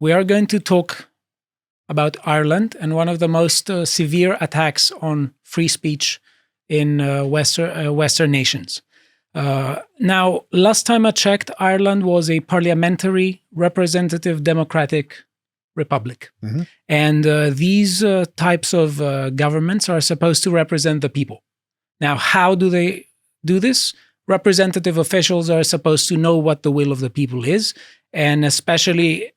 we are going to talk about Ireland and one of the most severe attacks on free speech in Western nations. Now, last time I checked, Ireland was a parliamentary, representative, democratic republic. Mm-hmm. And these types of governments are supposed to represent the people. Now, how do they do this? Representative officials are supposed to know what the will of the people is, and especially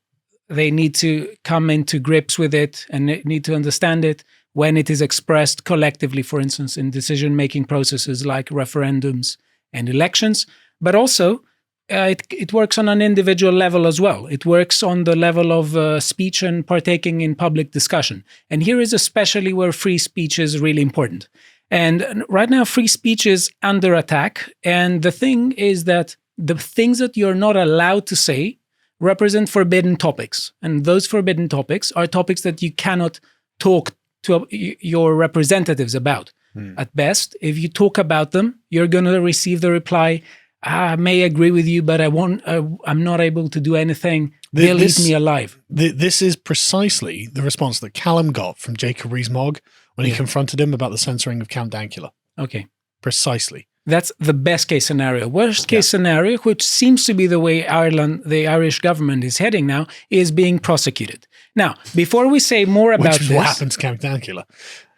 they need to come into grips with it and need to understand it when it is expressed collectively, for instance, in decision-making processes like referendums and elections. But also, it works on an individual level as well. It works on the level of speech and partaking in public discussion. And here is especially where free speech is really important. And right now, free speech is under attack. And the thing is that the things that you're not allowed to say represent forbidden topics. And those forbidden topics are topics that you cannot talk to your representatives about. At best, if you talk about them, you're going to receive the reply, I may agree with you, but I'm not able to do anything. They'll eat me alive. This is precisely the response that Callum got from Jacob Rees-Mogg when he confronted him about the censoring of Count Dankula. Okay. Precisely. That's the best case scenario. Worst case scenario, which seems to be the way the Irish government is heading now, is being prosecuted. Now, before we say more about this, what happened to Count Dankula?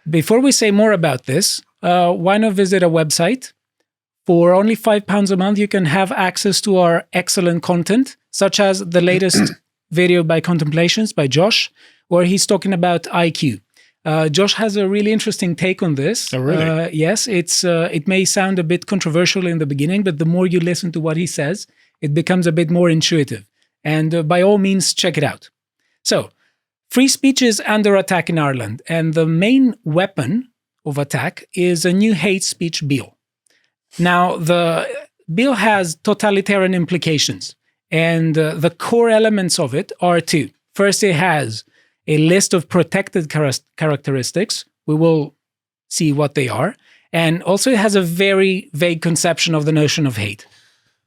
Before we say more about this, why not visit a website? For only £5 a month, you can have access to our excellent content, such as the latest video by Contemplations by Josh, where he's talking about IQ. Josh has a really interesting take on this. Oh, really? Yes, it may sound a bit controversial in the beginning, but the more you listen to what he says, it becomes a bit more intuitive. And by all means, check it out. So, free speech is under attack in Ireland, and the main weapon of attack is a new hate speech bill. Now, the bill has totalitarian implications, and the core elements of it are two. First, it has a list of protected characteristics. We will see what they are. And also it has a very vague conception of the notion of hate.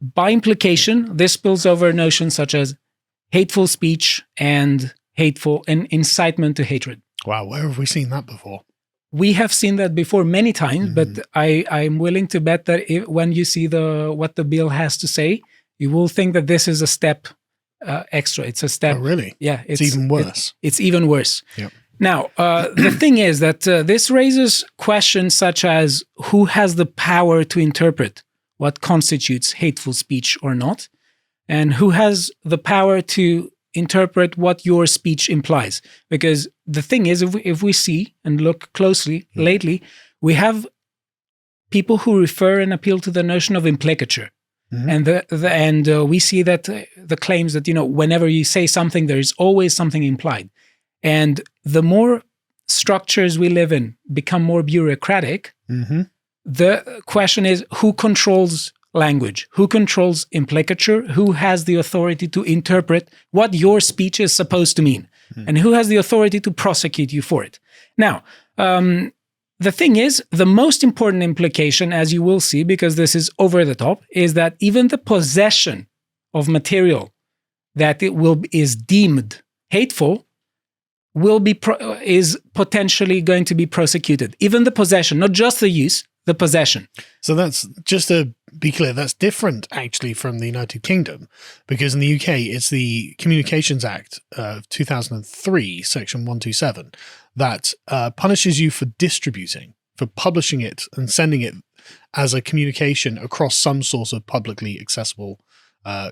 By implication, this spills over notions such as hateful speech and hateful and incitement to hatred. Wow, where have we seen that before? We have seen that before many times, but I'm willing to bet that when you see what the bill has to say, you will think that this is a step extra. It's a step. Oh, really? Yeah. It's even worse. It's even worse. Yep. Now, the thing is that this raises questions such as who has the power to interpret what constitutes hateful speech or not, and who has the power to interpret what your speech implies. Because the thing is, if we see and look closely lately, we have people who refer and appeal to the notion of implicature. And we see that the claims that, whenever you say something, there is always something implied. And the more structures we live in become more bureaucratic, the question is who controls language, who controls implicature, who has the authority to interpret what your speech is supposed to mean, and who has the authority to prosecute you for it. Now, the thing is, the most important implication, as you will see, because this is over the top, is that even the possession of material that is deemed hateful is potentially going to be prosecuted. Even the possession, not just the use, the possession. So that's, just to be clear, that's different actually from the United Kingdom, because in the UK, it's the Communications Act of 2003, Section 127, that punishes you for distributing, for publishing it and sending it as a communication across some sort of publicly accessible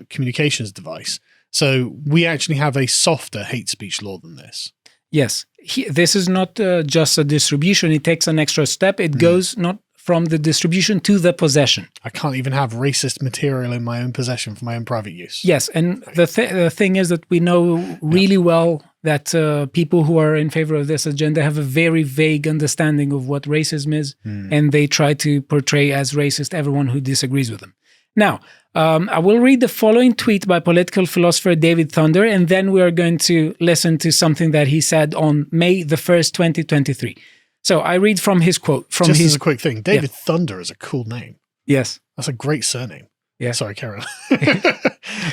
communications device. So we actually have a softer hate speech law than this. Yes. This is not just a distribution. It takes an extra step. It goes not from the distribution to the possession. I can't even have racist material in my own possession for my own private use. Yes, and the thing is that we know really well that people who are in favor of this agenda have a very vague understanding of what racism is, and they try to portray as racist everyone who disagrees with them. Now, I will read the following tweet by political philosopher David Thunder, and then we are going to listen to something that he said on May the 1st, 2023. So I read from his quote. Just as a quick thing, David Thunder is a cool name. Yes. That's a great surname. Yeah. Sorry, carry on.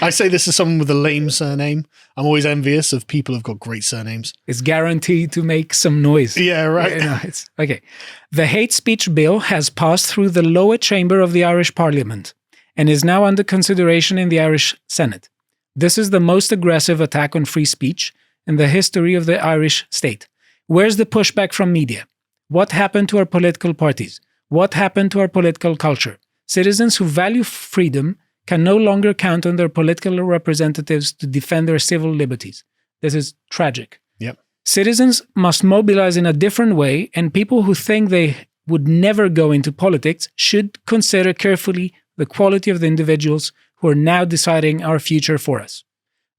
I say this as someone with a lame surname. I'm always envious of people who've got great surnames. It's guaranteed to make some noise. Yeah, right. Yeah, no, it's okay. The hate speech bill has passed through the lower chamber of the Irish Parliament and is now under consideration in the Irish Senate. This is the most aggressive attack on free speech in the history of the Irish state. Where's the pushback from media? What happened to our political parties? What happened to our political culture? Citizens who value freedom can no longer count on their political representatives to defend their civil liberties. This is tragic. Yep. Citizens must mobilize in a different way, and people who think they would never go into politics should consider carefully the quality of the individuals who are now deciding our future for us.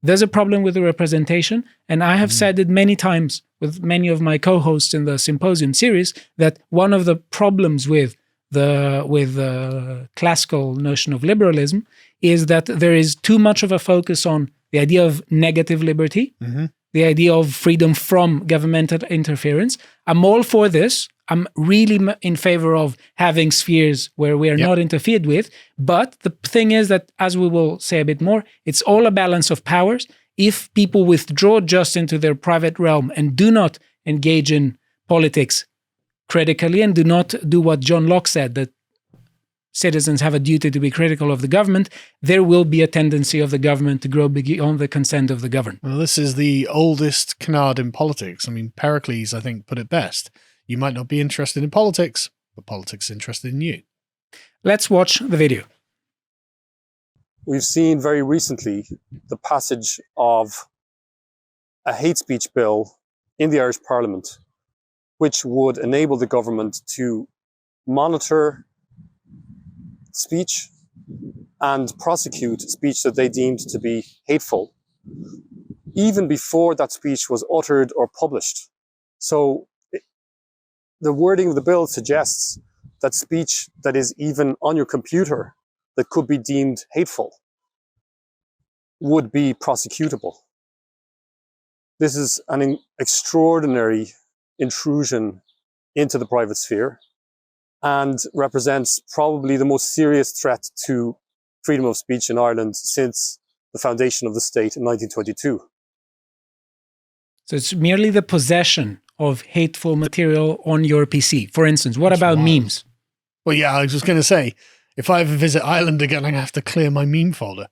There's a problem with the representation, and I have said it many times with many of my co-hosts in the Symposium series that one of the problems with the classical notion of liberalism is that there is too much of a focus on the idea of negative liberty, the idea of freedom from governmental interference. I'm all for this. I'm really in favor of having spheres where we are not interfered with. But the thing is that, as we will say a bit more, it's all a balance of powers. If people withdraw just into their private realm and do not engage in politics critically and do not do what John Locke said, that citizens have a duty to be critical of the government, there will be a tendency of the government to grow beyond the consent of the governed. Well, this is the oldest canard in politics. I mean, Pericles, I think, put it best. You might not be interested in politics, but politics is interested in you. Let's watch the video. We've seen very recently the passage of a hate speech bill in the Irish Parliament, which would enable the government to monitor speech and prosecute speech that they deemed to be hateful, even before that speech was uttered or published. So the wording of the bill suggests that speech that is even on your computer that could be deemed hateful would be prosecutable. This is an extraordinary intrusion into the private sphere and represents probably the most serious threat to freedom of speech in Ireland since the foundation of the state in 1922. So it's merely the possession of hateful material on your PC. For instance, what about memes? Well, yeah, I was just going to say, if I ever visit Ireland again, I'm going to have to clear my meme folder.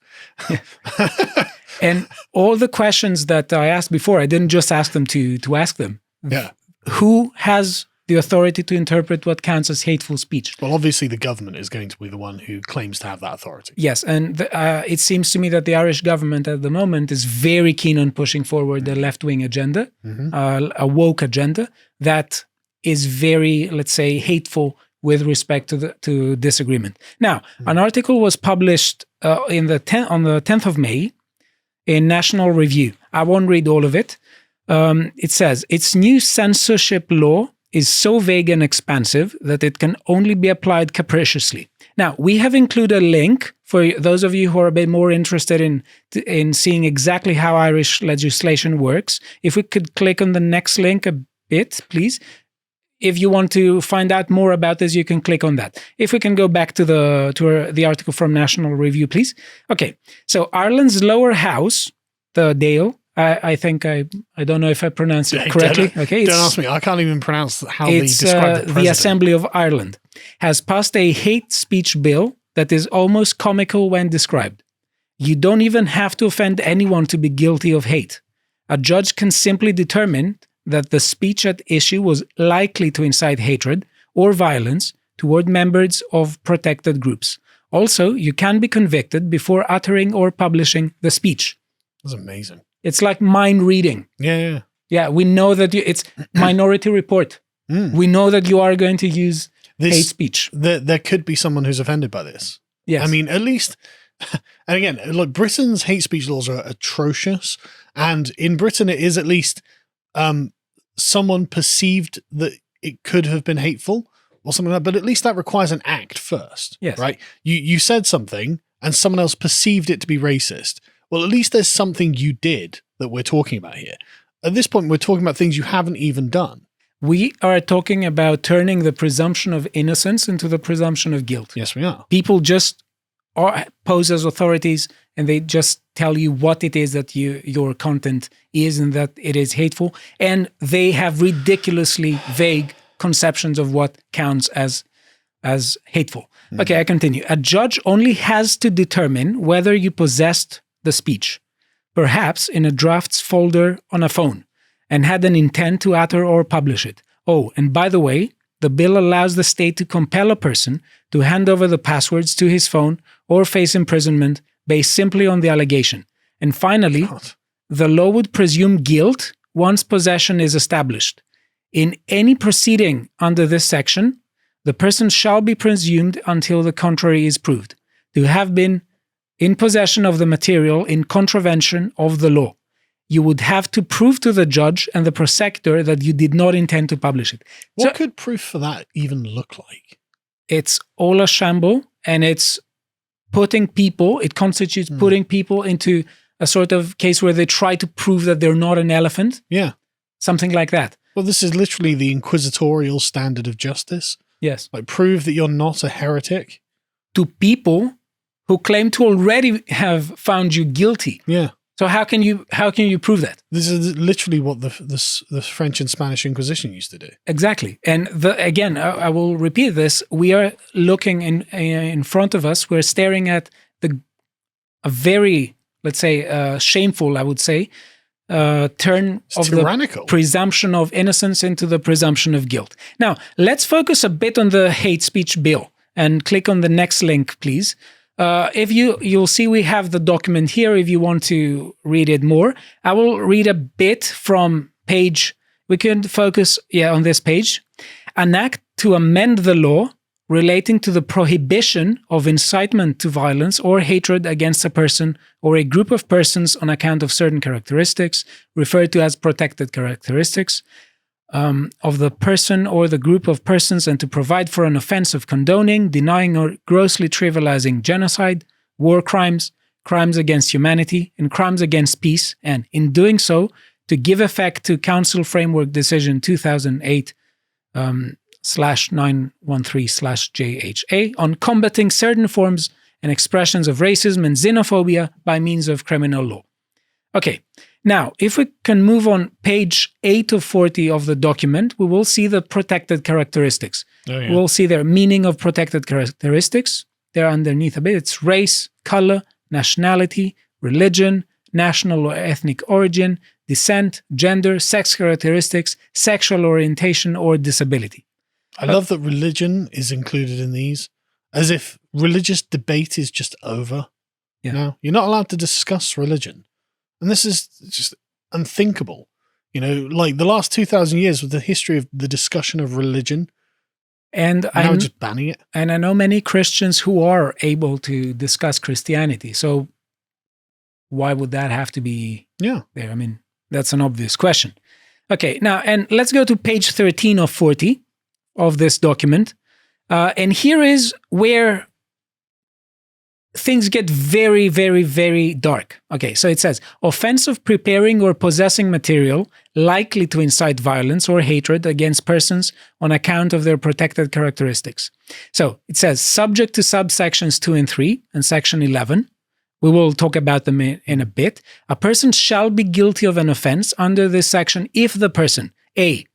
And all the questions that I asked before, I didn't just ask them to ask them. Yeah. Who has the authority to interpret what counts as hateful speech? Well, obviously the government is going to be the one who claims to have that authority. Yes, and it seems to me that the Irish government at the moment is very keen on pushing forward the left-wing agenda, a woke agenda that is very, let's say, hateful with respect to disagreement. Now, an article was published on the 10th of May in National Review. I won't read all of it. It says, its new censorship law is so vague and expansive that it can only be applied capriciously. Now, we have included a link for those of you who are a bit more interested in seeing exactly how Irish legislation works. If we could click on the next link a bit, please. If you want to find out more about this, you can click on that. If we can go back to the article from National Review, please. Okay, so Ireland's lower house, the Dáil, I think I don't know if I pronounce it correctly. Okay, don't ask me. I can't even pronounce how they describe the president. The Assembly of Ireland has passed a hate speech bill that is almost comical when described. You don't even have to offend anyone to be guilty of hate. A judge can simply determine that the speech at issue was likely to incite hatred or violence toward members of protected groups. Also, you can be convicted before uttering or publishing the speech. That's amazing. It's like mind reading. Yeah. Yeah, we know that it's Minority Report. We know that you are going to use hate speech. There could be someone who's offended by this. Yes. I mean, at least, and again, look, Britain's hate speech laws are atrocious. And in Britain, it is at least someone perceived that it could have been hateful or something like that. But at least that requires an act first. Yes. Right? You said something and someone else perceived it to be racist. Well, at least there's something you did that we're talking about here. At this point, we're talking about things you haven't even done. We are talking about turning the presumption of innocence into the presumption of guilt. Yes, we are. People just pose as authorities, and they just tell you what it is that your content is and that it is hateful. And they have ridiculously vague conceptions of what counts as hateful. Okay, I continue. A judge only has to determine whether you possessed the speech, perhaps in a drafts folder on a phone, and had an intent to utter or publish it. Oh, and by the way, the bill allows the state to compel a person to hand over the passwords to his phone or face imprisonment based simply on the allegation. And finally, the law would presume guilt once possession is established. In any proceeding under this section, the person shall be presumed until the contrary is proved to have been in possession of the material in contravention of the law. You would have to prove to the judge and the prosecutor that you did not intend to publish it. What could proof for that even look like? It's all a shamble, and it constitutes putting people into a sort of case where they try to prove that they're not an elephant. Yeah. Something like that. Well, this is literally the inquisitorial standard of justice. Yes. Like, prove that you're not a heretic. To people who claim to already have found you guilty. Yeah. So how can you prove that? This is literally what the French and Spanish Inquisition used to do. Exactly. And again, I will repeat this. We are looking in front of us. We're staring at a very, let's say, shameful, I would say, turn of tyrannical. The presumption of innocence into the presumption of guilt. Now, let's focus a bit on the hate speech bill and click on the next link, please. If you'll see we have the document here if you want to read it more. I will read a bit from page, we can focus on this page. An act to amend the law relating to the prohibition of incitement to violence or hatred against a person or a group of persons on account of certain characteristics, referred to as protected characteristics, of the person or the group of persons, and to provide for an offense of condoning, denying, or grossly trivializing genocide, war crimes, crimes against humanity, and crimes against peace, and in doing so, to give effect to Council Framework Decision 2008/913/JHA on combating certain forms and expressions of racism and xenophobia by means of criminal law. Okay. Now, if we can move on page 8 of 40 of the document, we will see the protected characteristics. Oh, yeah. We'll see their meaning of protected characteristics. They're underneath a bit. It's race, color, nationality, religion, national or ethnic origin, descent, gender, sex characteristics, sexual orientation, or disability. I love that religion is included in these, as if religious debate is just over. Yeah. Now, you're not allowed to discuss religion. And this is just unthinkable. You know, like the last 2,000 years with the history of the discussion of religion. And now just banning it. And I know many Christians who are able to discuss Christianity. So why would that have to be there? I mean, that's an obvious question. Okay, now, and let's go to page 13 of 40 of this document. And here is where things get very, very, very dark. Okay, so it says, offense of preparing or possessing material likely to incite violence or hatred against persons on account of their protected characteristics. So it says, subject to subsections 2 and 3 and section 11, we will talk about them in a bit, a person shall be guilty of an offense under this section if the person, A,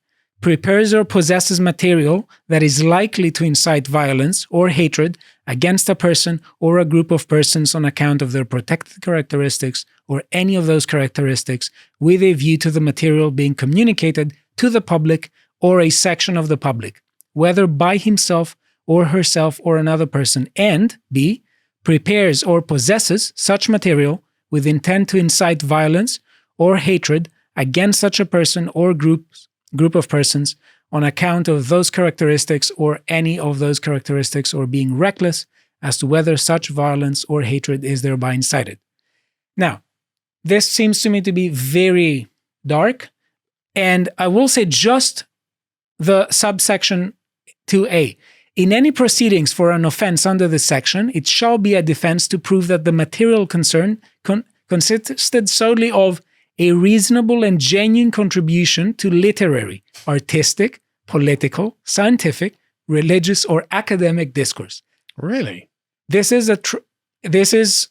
prepares or possesses material that is likely to incite violence or hatred against a person or a group of persons on account of their protected characteristics or any of those characteristics with a view to the material being communicated to the public or a section of the public, whether by himself or herself or another person, and B, prepares or possesses such material with intent to incite violence or hatred against such a person or group of persons on account of those characteristics or any of those characteristics, or being reckless as to whether such violence or hatred is thereby incited. Now, this seems to me to be very dark, and I will say just the subsection 2a. In any proceedings for an offense under this section, it shall be a defense to prove that the material concerned consisted solely of a reasonable and genuine contribution to literary, artistic, political, scientific, religious, or academic discourse. Really? This is this is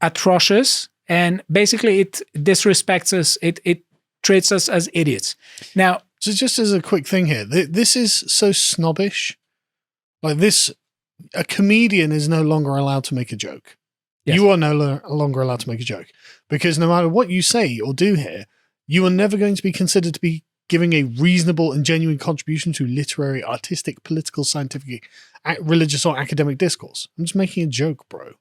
atrocious, and basically it disrespects us. It treats us as idiots. Now, so just as a quick thing here, this is so snobbish. Like this, a comedian is no longer allowed to make a joke. Yes. You are no longer allowed to make a joke, because no matter what you say or do here, you are never going to be considered to be giving a reasonable and genuine contribution to literary, artistic, political, scientific, religious, or academic discourse. I'm just making a joke, bro.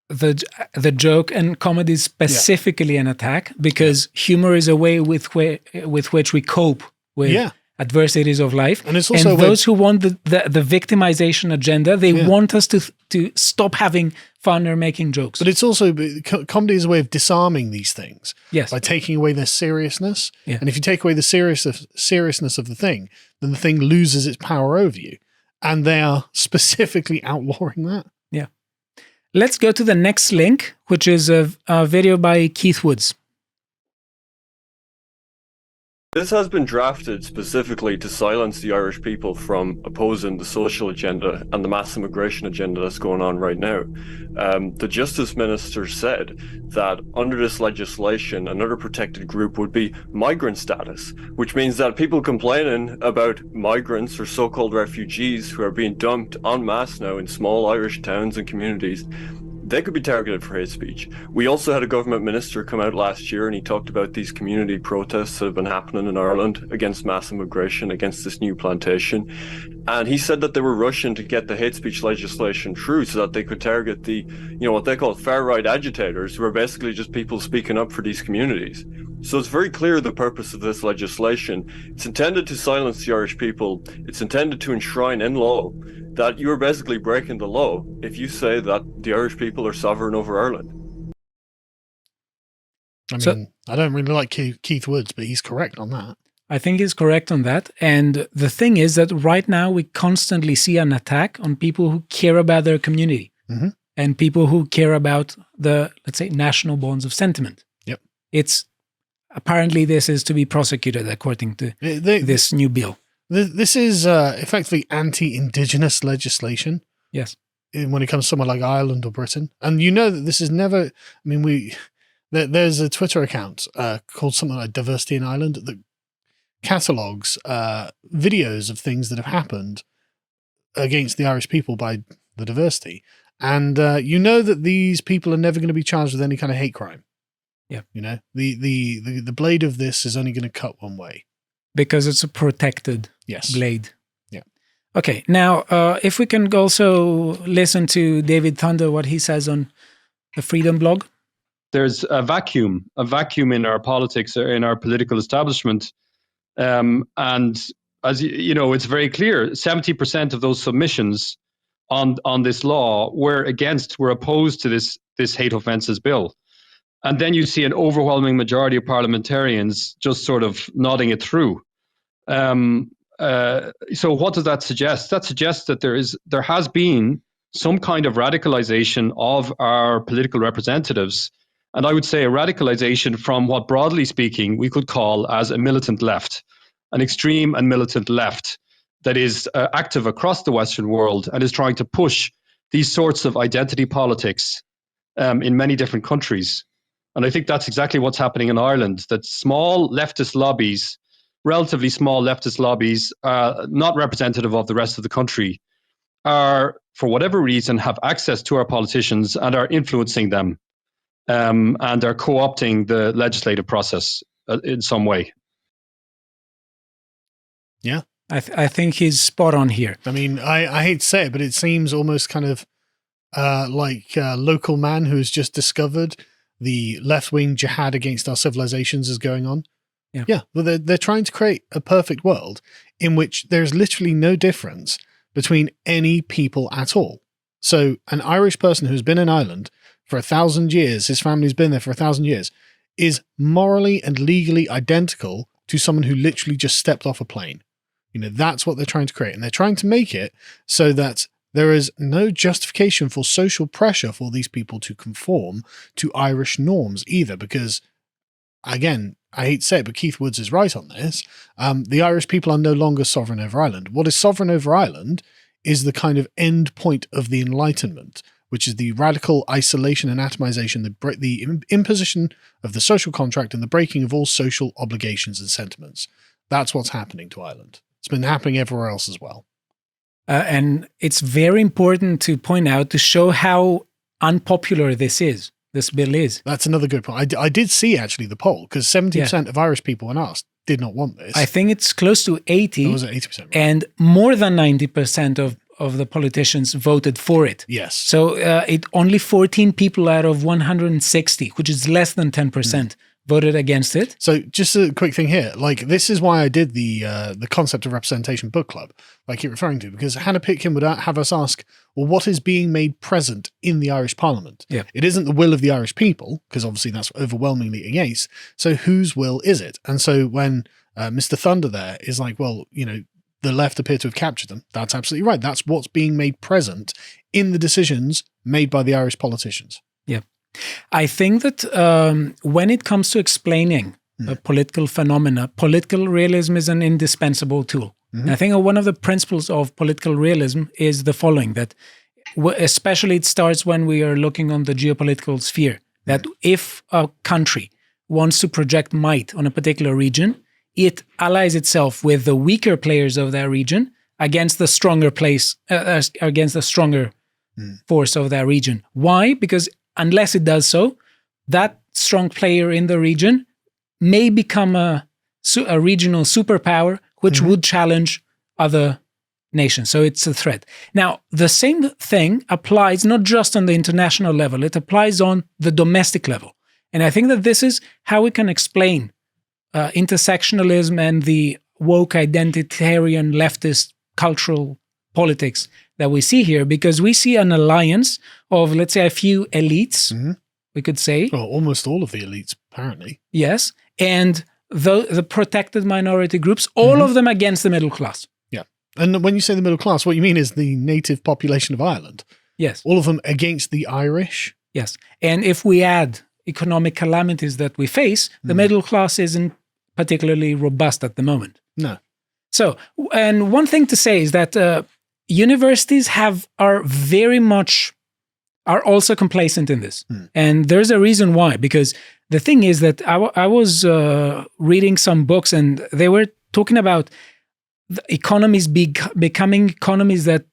The joke and comedy is specifically an attack, because humor is a way with which we cope with adversities of life. And it's also those who want the victimization agenda, they want us to stop having fun or making jokes. But it's also, comedy is a way of disarming these things. Yes. By taking away their seriousness. Yeah. And if you take away the seriousness of the thing, then the thing loses its power over you. And they are specifically outlawing that. Yeah. Let's go to the next link, which is a video by Keith Woods. This has been drafted specifically to silence the Irish people from opposing the social agenda and the mass immigration agenda that's going on right now. The Justice Minister said that under this legislation, another protected group would be migrant status, which means that people complaining about migrants or so-called refugees who are being dumped en masse now in small Irish towns and communities, they could be targeted for hate speech. We also had a government minister come out last year and he talked about these community protests that have been happening in Ireland against mass immigration, against this new plantation. And he said that they were rushing to get the hate speech legislation through so that they could target the, what they call far-right agitators, who are basically just people speaking up for these communities. So it's very clear the purpose of this legislation. It's intended to silence the Irish people. It's intended to enshrine in law that you are basically breaking the law if you say that the Irish people are sovereign over Ireland. I mean, I don't really like Keith Woods, but he's correct on that. I think he's correct on that. And the thing is that right now we constantly see an attack on people who care about their community and people who care about the, let's say, national bonds of sentiment. Yep. It's apparently this is to be prosecuted according to this new bill. This is effectively anti-Indigenous legislation. Yes. When it comes to somewhere like Ireland or Britain. And you know that this is never, I mean, there's a Twitter account called something like Diversity in Ireland that catalogues videos of things that have happened against the Irish people by the diversity. And you know that these people are never going to be charged with any kind of hate crime. Yeah. You know, the blade of this is only going to cut one way. Because it's a protected blade. Yeah. Okay. Now, if we can also listen to David Thunder, what he says on the Freedom blog. There's a vacuum in our politics, in our political establishment. And as you know, it's very clear, 70% of those submissions on this law were opposed to this hate offences bill. And then you see an overwhelming majority of parliamentarians just sort of nodding it through. So what does that suggest? That suggests that there has been some kind of radicalization of our political representatives. And I would say a radicalization from what, broadly speaking, we could call as a militant left, an extreme and militant left that is active across the Western world and is trying to push these sorts of identity politics in many different countries. And I think that's exactly what's happening in Ireland, that small leftist lobbies, relatively small leftist lobbies, not representative of the rest of the country, are, for whatever reason, have access to our politicians and are influencing them and are co-opting the legislative process in some way. Yeah. I think he's spot on here. I mean, I hate to say it, but it seems almost kind of like a local man who's just discovered the left-wing jihad against our civilizations is going on. Yeah. Well, they're trying to create a perfect world in which there's literally no difference between any people at all. So an Irish person who's been in Ireland for 1,000 years, his family's been there for 1,000 years, is morally and legally identical to someone who literally just stepped off a plane. You know, that's what they're trying to create. And they're trying to make it so that there is no justification for social pressure for these people to conform to Irish norms either, because, again, I hate to say it, but Keith Woods is right on this. The Irish people are no longer sovereign over Ireland. What is sovereign over Ireland is the kind of end point of the Enlightenment, which is the radical isolation and atomization, the imposition of the social contract and the breaking of all social obligations and sentiments. That's what's happening to Ireland. It's been happening everywhere else as well. And it's very important to point out to show how unpopular this bill is. That's another good point. I did see actually the poll, because 70% of Irish people, when asked, did not want this. I think it's close to 80. Was it 80%? Right? And more than 90% of the politicians voted for it. Yes. So it only 14 people out of 160, which is less than 10%, voted against it. So just a quick thing here, like this is why I did the Concept of Representation book club, like you're referring to, because Hannah Pitkin would have us ask, well, what is being made present in the Irish Parliament? Yeah. It isn't the will of the Irish people, because obviously that's overwhelmingly against. So whose will is it? And so when Mr. Thunder there is like, well, you know, the left appear to have captured them. That's absolutely right. That's what's being made present in the decisions made by the Irish politicians. Yeah. I think that when it comes to explaining political phenomena, political realism is an indispensable tool. And I think one of the principles of political realism is the following, that especially it starts when we are looking on the geopolitical sphere, that if a country wants to project might on a particular region, it allies itself with the weaker players of that region against the stronger force of that region. Why? Because unless it does so, that strong player in the region may become a regional superpower, which would challenge other nations. So it's a threat. Now, the same thing applies not just on the international level, it applies on the domestic level. And I think that this is how we can explain intersectionalism and the woke identitarian leftist cultural politics that we see here, because we see an alliance of, let's say, a few elites, we could say. Well, almost all of the elites, apparently. Yes. And the protected minority groups, all of them against the middle class. Yeah. And when you say the middle class, what you mean is the native population of Ireland. Yes. All of them against the Irish. Yes. And if we add economic calamities that we face, the middle class isn't particularly robust at the moment. No. So, and one thing to say is that universities are also complacent in this. And there's a reason why, because the thing is that I was reading some books and they were talking about the economies becoming economies that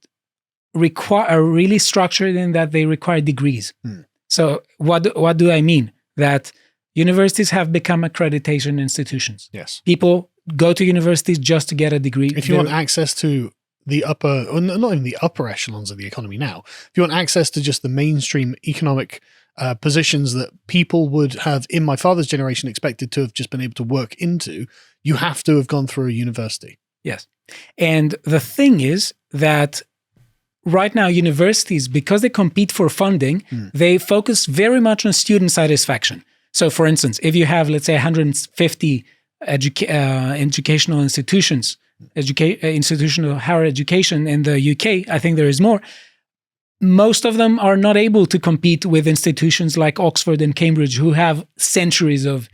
are really structured in that they require degrees. So what do I mean? That universities have become accreditation institutions. Yes. People go to universities just to get a degree. If you want access to the upper, or not even the upper echelons of the economy now, if you want access to just the mainstream economic positions that people would have in my father's generation expected to have just been able to work into, you have to have gone through a university. Yes. And the thing is that right now universities, because they compete for funding, they focus very much on student satisfaction. So for instance, if you have, let's say, 150 educational institutions, institutional higher education in the UK, I think there is more, most of them are not able to compete with institutions like Oxford and Cambridge, who have centuries of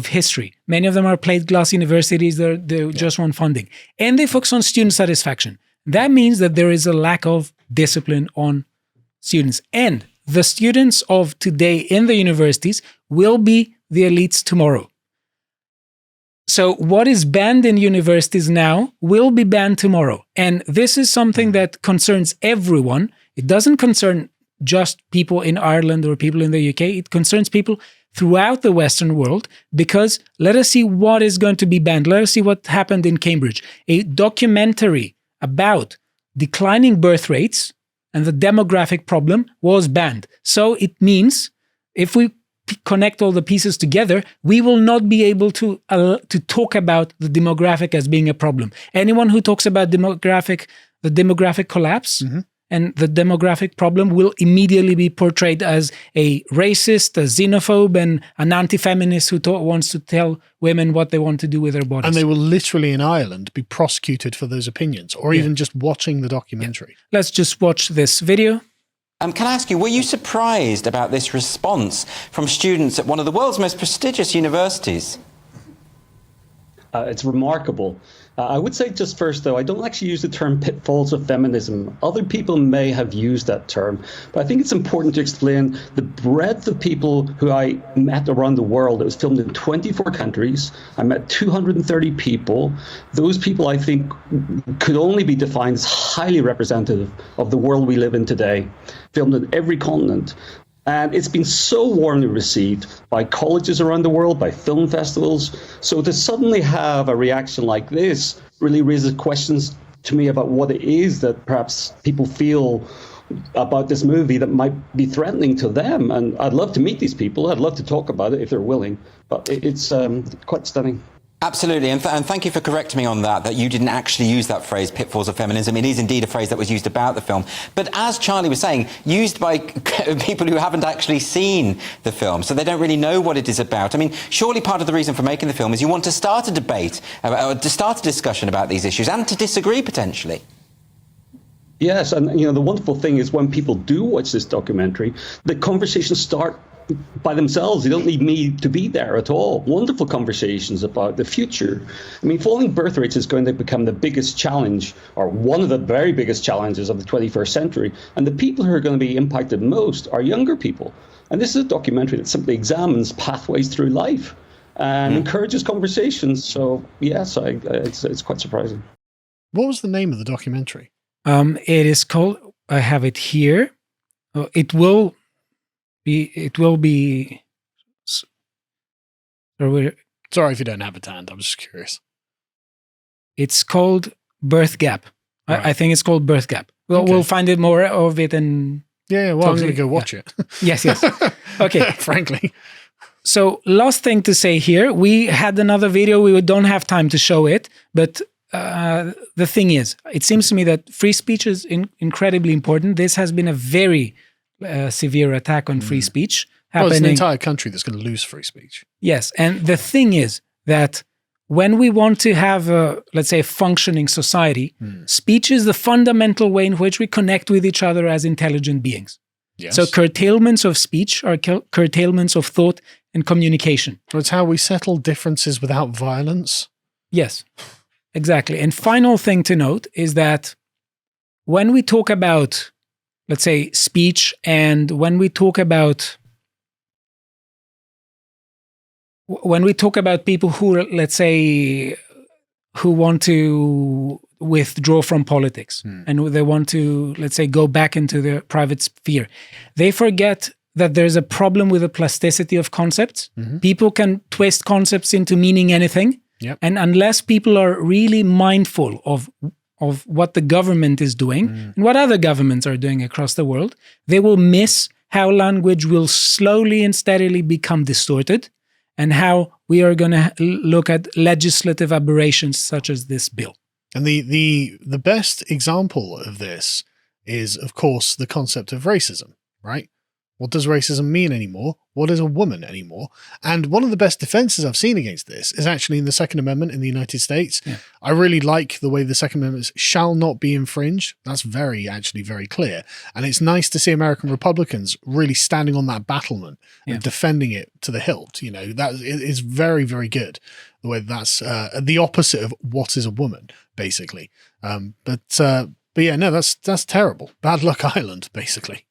history. Many of them are plate glass universities, they just want funding. And they focus on student satisfaction. That means that there is a lack of discipline on students. And the students of today in the universities will be the elites tomorrow. So what is banned in universities now will be banned tomorrow. And this is something that concerns everyone. It doesn't concern just people in Ireland or people in the UK. It concerns people throughout the Western world, because let us see what is going to be banned. Let us see what happened in Cambridge. A documentary about declining birth rates and the demographic problem was banned. So it means if we connect all the pieces together, we will not be able to talk about the demographic as being a problem. Anyone who talks about the demographic collapse and the demographic problem will immediately be portrayed as a racist, a xenophobe, and an anti-feminist who wants to tell women what they want to do with their bodies. And they will literally in Ireland be prosecuted for those opinions, or even just watching the documentary. Let's just watch this video. Can I ask you, were you surprised about this response from students at one of the world's most prestigious universities? It's remarkable. I would say just first, though, I don't actually use the term pitfalls of feminism. Other people may have used that term, but I think it's important to explain the breadth of people who I met around the world. It was filmed in 24 countries. I met 230 people. Those people, I think, could only be defined as highly representative of the world we live in today, filmed in every continent. And it's been so warmly received by colleges around the world, by film festivals. So to suddenly have a reaction like this really raises questions to me about what it is that perhaps people feel about this movie that might be threatening to them. And I'd love to meet these people. I'd love to talk about it if they're willing. But it's quite stunning. Absolutely, and thank you for correcting me on that you didn't actually use that phrase, pitfalls of feminism. It is indeed a phrase that was used about the film. But as Charlie was saying, used by people who haven't actually seen the film, so they don't really know what it is about. I mean, surely part of the reason for making the film is you want to start a debate, or to start a discussion about these issues, and to disagree, potentially. Yes, and the wonderful thing is when people do watch this documentary, the conversations start by themselves. You don't need me to be there at all. Wonderful conversations about the future. I mean, falling birth rates is going to become the biggest challenge, or one of the very biggest challenges of the 21st century. And the people who are going to be impacted most are younger people. And this is a documentary that simply examines pathways through life and encourages conversations. So, yes, it's quite surprising. What was the name of the documentary? It is called, I have it here. It will be. Sorry if you don't have it to hand. I'm just curious. It's called Birth Gap. Right. I think it's called Birth Gap. We'll find it more of it and. Yeah, well, I'm going to go watch it. Yes. Okay. Frankly. So, last thing to say here, we had another video. We don't have time to show it, but the thing is, it seems to me that free speech is incredibly important. This has been a very severe attack on free speech happening. Well, it's an entire country that's going to lose free speech. Yes, and the thing is that when we want to have a, let's say, a functioning society, speech is the fundamental way in which we connect with each other as intelligent beings. Yes. So curtailments of speech are curtailments of thought and communication. Well, it's how we settle differences without violence. Yes, exactly. And final thing to note is that when we talk about, let's say, speech, and when we talk about people who, let's say, who want to withdraw from politics and they want to, let's say, go back into the private sphere, they forget that there's a problem with the plasticity of concepts. People can twist concepts into meaning anything. Yep. And unless people are really mindful of what the government is doing and what other governments are doing across the world, they will miss how language will slowly and steadily become distorted, and how we are going to look at legislative aberrations such as this bill. And the best example of this is, of course, the concept of racism, right? What does racism mean anymore? What is a woman anymore? And one of the best defenses I've seen against this is actually in the Second Amendment in the United States. Yeah. I really like the way the Second Amendment shall not be infringed. That's very clear. And it's nice to see American Republicans really standing on that battlement and defending it to the hilt. You know, that is very, very good. The way that's the opposite of what is a woman, basically. But yeah, no, that's terrible. Bad luck island, basically.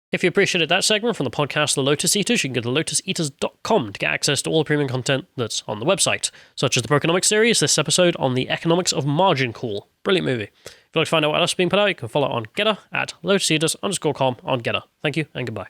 If you appreciated that segment from the podcast The Lotus Eaters, you can go to lotuseaters.com to get access to all the premium content that's on the website, such as the Brokenomics series, this episode on the economics of margin call. Brilliant movie. If you'd like to find out what else is being put out, you can follow on Getter at lotuseaters_com on Getter. Thank you and goodbye.